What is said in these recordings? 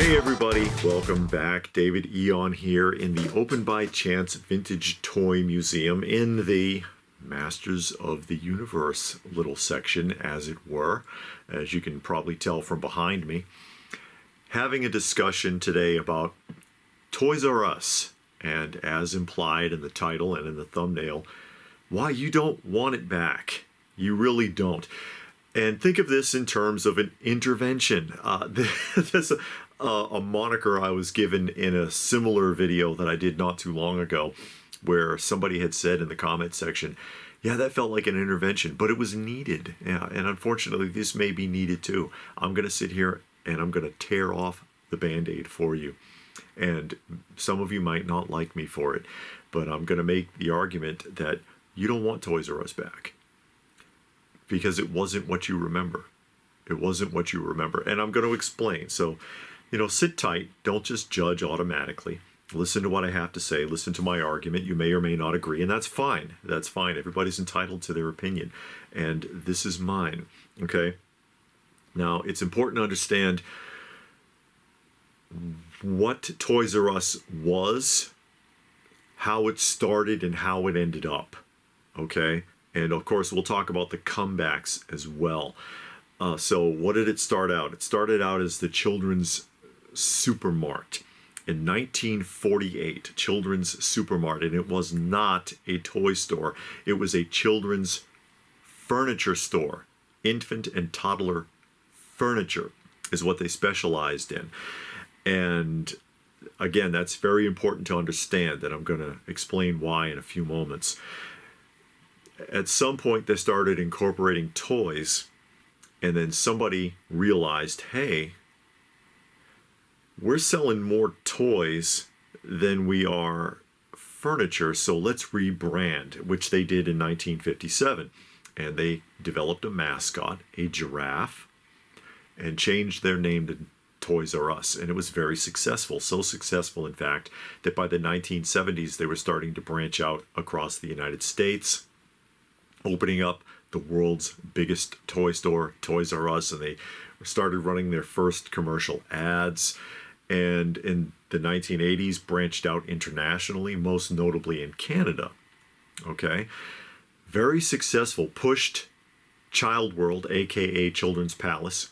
Hey everybody, welcome back. David Eon here in the Open by Chance Vintage Toy Museum in the Masters of the Universe little section, as it were, as you can probably tell from behind me. Having a discussion today about Toys R Us, and as implied in the title and in the thumbnail, why you don't want it back. You really don't. And think of this in terms of an intervention. There's a moniker I was given in a similar video that I did not too long ago, where somebody had said in the comment section, yeah, that felt like an intervention, but it was needed. Yeah, and unfortunately, this may be needed too. I'm going to sit here and I'm going to tear off the Band-Aid for you. And some of you might not like me for it, but I'm going to make the argument that you don't want Toys R Us back because it wasn't what you remember. It wasn't what you remember. And I'm going to explain. So, sit tight. Don't just judge automatically. Listen to what I have to say. Listen to my argument. You may or may not agree, and that's fine. That's fine. Everybody's entitled to their opinion, and this is mine, okay? Now, it's important to understand what Toys R Us was, how it started, and how it ended up, okay? And, of course, we'll talk about the comebacks as well. So what did it start out? It started out as the Children's Supermart in 1948, Children's Supermart, and it was not a toy store. It was a children's furniture store. Infant and toddler furniture is what they specialized in. And again, that's very important to understand, that I'm going to explain why in a few moments. At some point, they started incorporating toys, and then somebody realized, hey, we're selling more toys than we are furniture, so let's rebrand, which they did in 1957. And they developed a mascot, a giraffe, and changed their name to Toys R Us. And it was very successful, so successful, in fact, that by the 1970s, they were starting to branch out across the United States, opening up the world's biggest toy store, Toys R Us, and they started running their first commercial ads. And in the 1980s, branched out internationally, most notably in Canada. Okay? Very successful, pushed Child World, aka Children's Palace,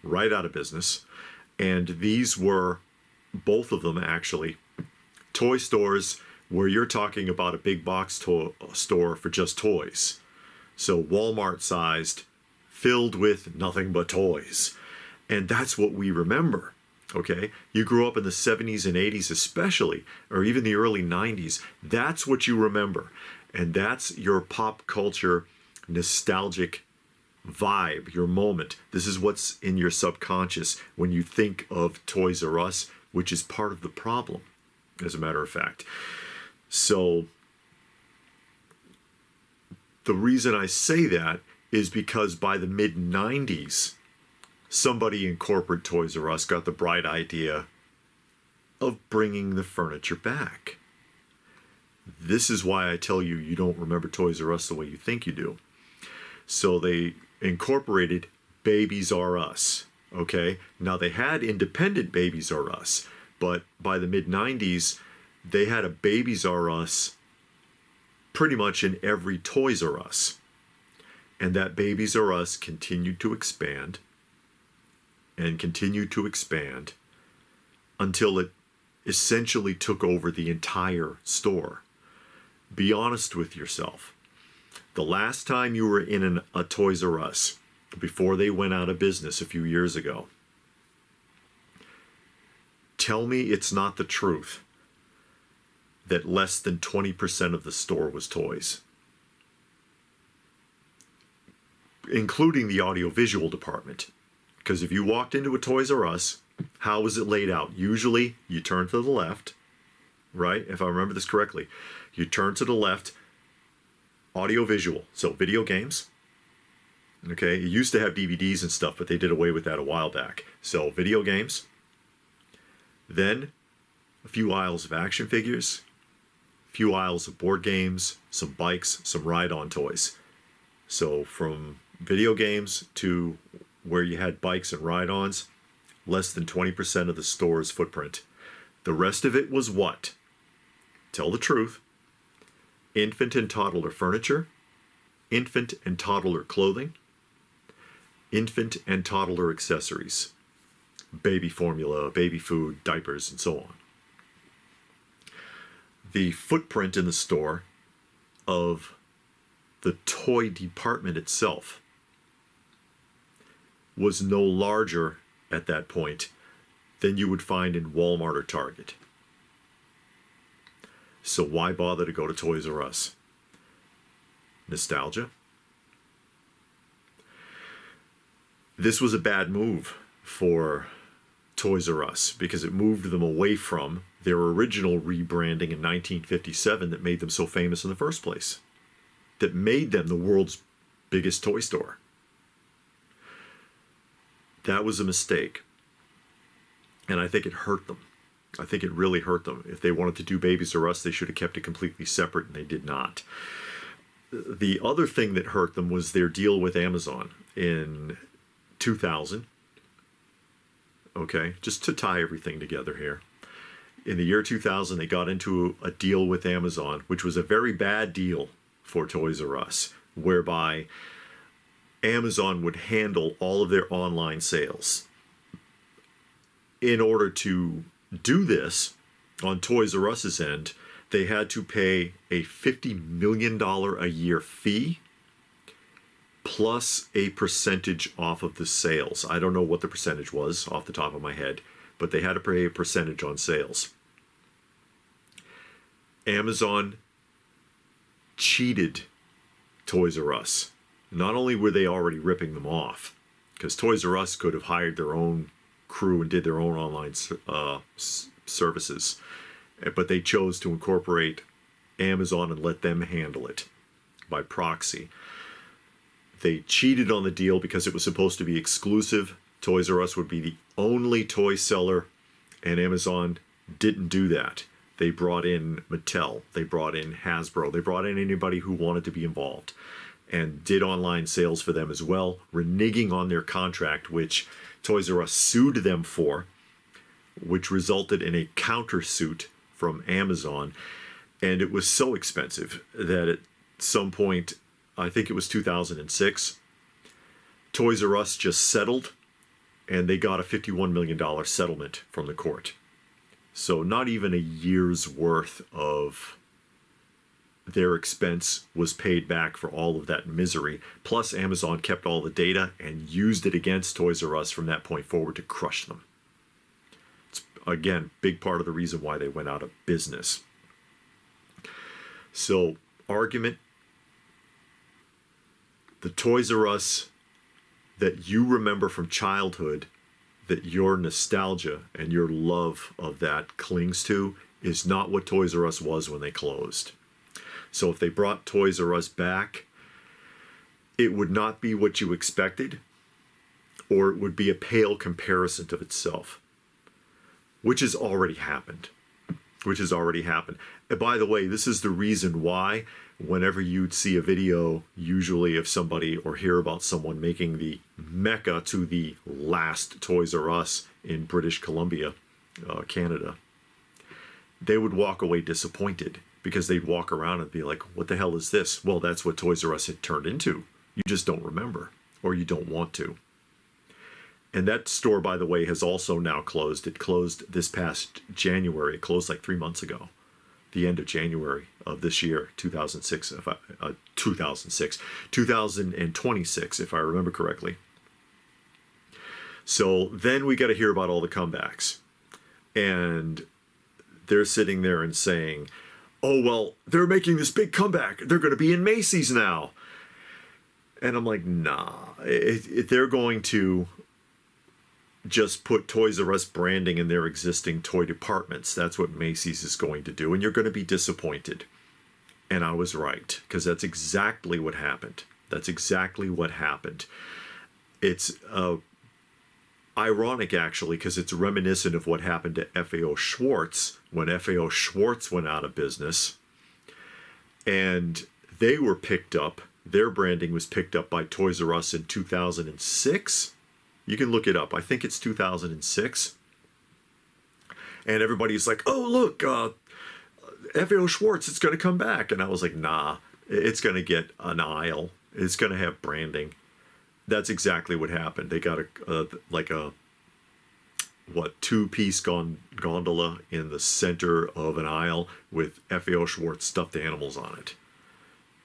right out of business. And these were, both of them actually, toy stores where you're talking about a big box store for just toys. So Walmart sized, filled with nothing but toys. And that's what we remember, okay? You grew up in the 70s and 80s especially, or even the early 90s. That's what you remember. And that's your pop culture nostalgic vibe, your moment. This is what's in your subconscious when you think of Toys R Us, which is part of the problem, as a matter of fact. So the reason I say that is because by the mid-90s, somebody in corporate Toys R Us got the bright idea of bringing the furniture back. This is why I tell you, you don't remember Toys R Us the way you think you do. So they incorporated Babies R Us, okay? Now, they had independent Babies R Us, but by the mid-90s, they had a Babies R Us pretty much in every Toys R Us. And that Babies R Us continued to expand and continued to expand until it essentially took over the entire store. Be honest with yourself. The last time you were in a Toys R Us, before they went out of business a few years ago, tell me it's not the truth that less than 20% of the store was toys, including the audiovisual department. Because if you walked into a Toys R Us, how was it laid out? Usually, you turn to the left, right? If I remember this correctly, you turn to the left, audiovisual, so video games. Okay, it used to have DVDs and stuff, but they did away with that a while back. So video games, then a few aisles of action figures, a few aisles of board games, some bikes, some ride-on toys. So from video games to where you had bikes and ride-ons, less than 20% of the store's footprint. The rest of it was what? Tell the truth. Infant and toddler furniture, infant and toddler clothing, infant and toddler accessories, baby formula, baby food, diapers, and so on. The footprint in the store of the toy department itself was no larger at that point than you would find in Walmart or Target. So why bother to go to Toys R Us? Nostalgia? This was a bad move for Toys R Us because it moved them away from their original rebranding in 1957 that made them so famous in the first place, that made them the world's biggest toy store. That was a mistake, and I think it hurt them. I think it really hurt them. If they wanted to do Babies R Us, they should have kept it completely separate, and they did not. The other thing that hurt them was their deal with Amazon in 2000. Okay, just to tie everything together here. In the year 2000, they got into a deal with Amazon, which was a very bad deal for Toys R Us, whereby Amazon would handle all of their online sales. In order to do this on Toys R Us's end, they had to pay a $50 million a year fee plus a percentage off of the sales. I don't know what the percentage was off the top of my head, but they had to pay a percentage on sales. Amazon cheated Toys R Us. Not only were they already ripping them off, because Toys R Us could have hired their own crew and did their own online services, but they chose to incorporate Amazon and let them handle it by proxy. They cheated on the deal because it was supposed to be exclusive. Toys R Us would be the only toy seller, and Amazon didn't do that. They brought in Mattel, they brought in Hasbro, they brought in anybody who wanted to be involved, and did online sales for them as well, reneging on their contract, which Toys R Us sued them for, which resulted in a countersuit from Amazon. And it was so expensive that at some point, I think it was 2006, Toys R Us just settled, and they got a $51 million settlement from the court. So not even a year's worth of their expense was paid back for all of that misery. Plus, Amazon kept all the data and used it against Toys R Us from that point forward to crush them. It's, again, big part of the reason why they went out of business. So, argument, the Toys R Us that you remember from childhood, that your nostalgia and your love of that clings to, is not what Toys R Us was when they closed. So if they brought Toys R Us back, it would not be what you expected, or it would be a pale comparison of itself, which has already happened. And by the way, this is the reason why whenever you'd see a video, usually of somebody or hear about someone making the mecca to the last Toys R Us in British Columbia, Canada, they would walk away disappointed, because they'd walk around and be like, what the hell is this? Well, that's what Toys R Us had turned into. You just don't remember, or you don't want to. And that store, by the way, has also now closed. It closed this past January. It closed like 3 months ago, the end of January of this year, 2026, 2026, if I remember correctly. So then we got to hear about all the comebacks. And they're sitting there and saying, oh, well, they're making this big comeback. They're going to be in Macy's now. And I'm like, nah. They're going to just put Toys R Us branding in their existing toy departments. That's what Macy's is going to do. And you're going to be disappointed. And I was right, because that's exactly what happened. It's ironic, actually, because it's reminiscent of what happened to FAO Schwarz when FAO Schwarz went out of business. And they were picked up. Their branding was picked up by Toys R Us in 2006. You can look it up. I think it's 2006. And everybody's like, oh, look, FAO Schwarz, it's going to come back. And I was like, nah, it's going to get an aisle. It's going to have branding. That's exactly what happened. They got two-piece gondola in the center of an aisle with FAO Schwarz stuffed animals on it.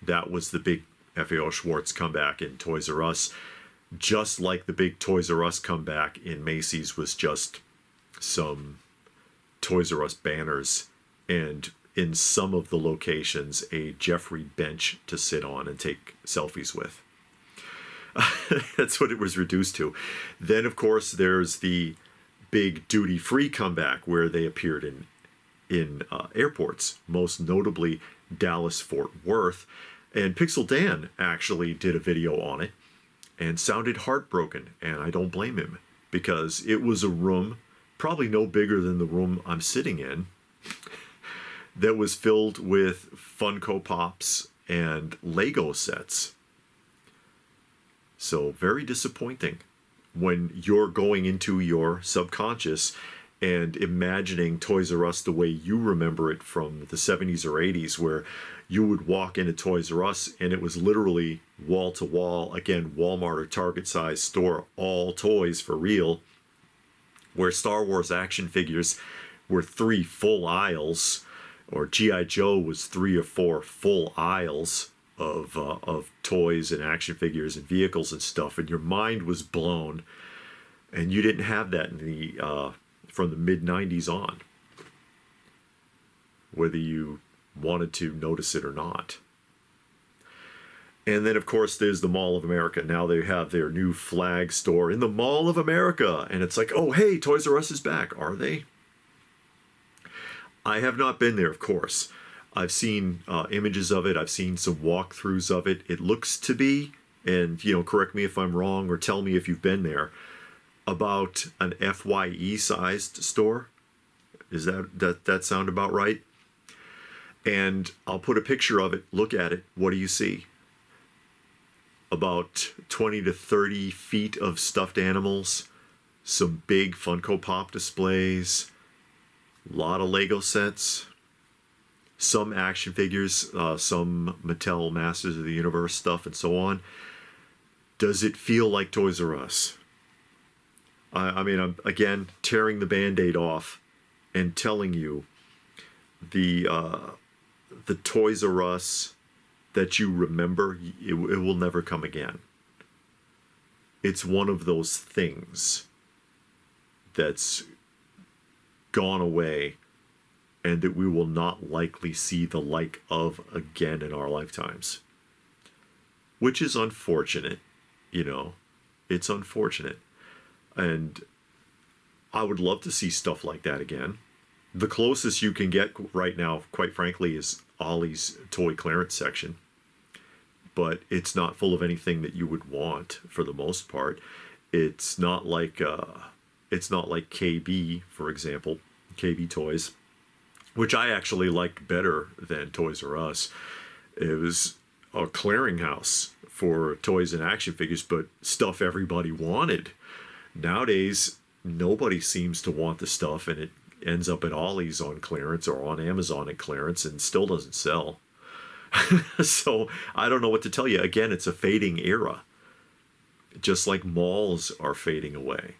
That was the big FAO Schwarz comeback in Toys R Us. Just like the big Toys R Us comeback in Macy's was just some Toys R Us banners, and in some of the locations, a Jeffrey bench to sit on and take selfies with. That's what it was reduced to. Then, of course, there's the big duty-free comeback where they appeared in airports, most notably Dallas-Fort Worth. And Pixel Dan actually did a video on it and sounded heartbroken, and I don't blame him, because it was a room probably no bigger than the room I'm sitting in that was filled with Funko Pops and Lego sets. So very disappointing when you're going into your subconscious and imagining Toys R Us the way you remember it from the 70s or 80s, where you would walk into Toys R Us and it was literally wall to wall, again, Walmart or Target size store, all toys for real, where Star Wars action figures were 3 full aisles, or G.I. Joe was 3 or 4 full aisles of toys and action figures and vehicles and stuff, and your mind was blown, and you didn't have that in the from the mid-90s on, whether you wanted to notice it or not. And then, of course, there's the Mall of America. Now they have their new flag store in the Mall of America, and it's like, oh, hey, Toys R Us is back. Are they? I have not been there, of course. I've seen images of it. I've seen some walkthroughs of it. It looks to be, and correct me if I'm wrong or tell me if you've been there, about an FYE-sized store. Is that sound about right? And I'll put a picture of it. Look at it. What do you see? About 20 to 30 feet of stuffed animals, some big Funko Pop displays, a lot of Lego sets, some action figures, some Mattel Masters of the Universe stuff, and so on. Does it feel like Toys R Us? I mean, I'm, again, tearing the Band-Aid off and telling you the Toys R Us that you remember, it will never come again. It's one of those things that's gone away and that we will not likely see the like of again in our lifetimes. Which is unfortunate, It's unfortunate. And I would love to see stuff like that again. The closest you can get right now, quite frankly, is Ollie's toy clearance section. But it's not full of anything that you would want for the most part. It's not like KB, for example, KB Toys, which I actually liked better than Toys R Us. It was a clearinghouse for toys and action figures, but stuff everybody wanted. Nowadays, nobody seems to want the stuff, and it ends up at Ollie's on clearance or on Amazon at clearance and still doesn't sell. So I don't know what to tell you. Again, it's a fading era. Just like malls are fading away.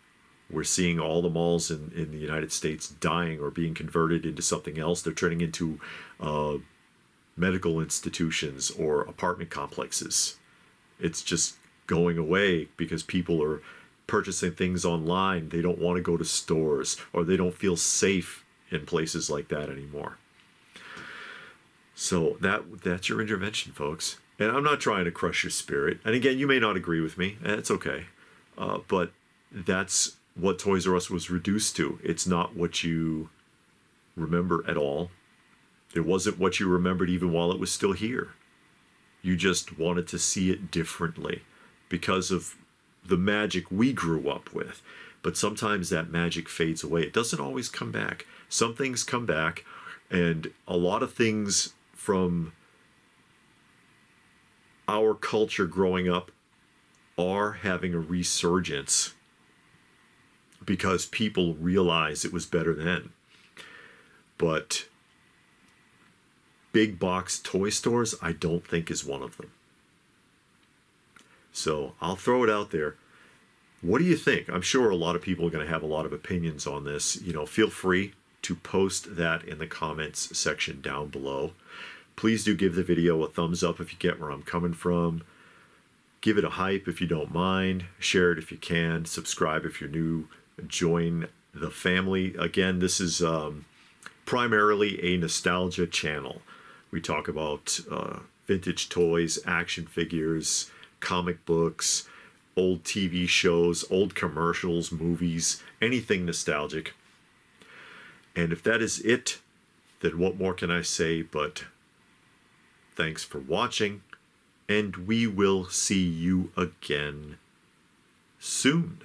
We're seeing all the malls in the United States dying or being converted into something else. They're turning into medical institutions or apartment complexes. It's just going away because people are purchasing things online. They don't want to go to stores, or they don't feel safe in places like that anymore. So that's your intervention, folks. And I'm not trying to crush your spirit. And again, you may not agree with me, and it's okay. But that's what Toys R Us was reduced to. It's not what you remember at all. It wasn't what you remembered even while it was still here. You just wanted to see it differently because of the magic we grew up with. But sometimes that magic fades away. It doesn't always come back. Some things come back, and a lot of things from our culture growing up are having a resurgence because people realized it was better then. But big box toy stores, I don't think is one of them. So I'll throw it out there. What do you think? I'm sure a lot of people are going to have a lot of opinions on this. Feel free to post that in the comments section down below. Please do give the video a thumbs up if you get where I'm coming from. Give it a hype if you don't mind. Share it if you can. Subscribe if you're new. Join the family. Again, this is primarily a nostalgia channel. We talk about vintage toys, action figures, comic books, old TV shows, old commercials, movies, anything nostalgic. And if that is it, then what more can I say but thanks for watching, and we will see you again soon.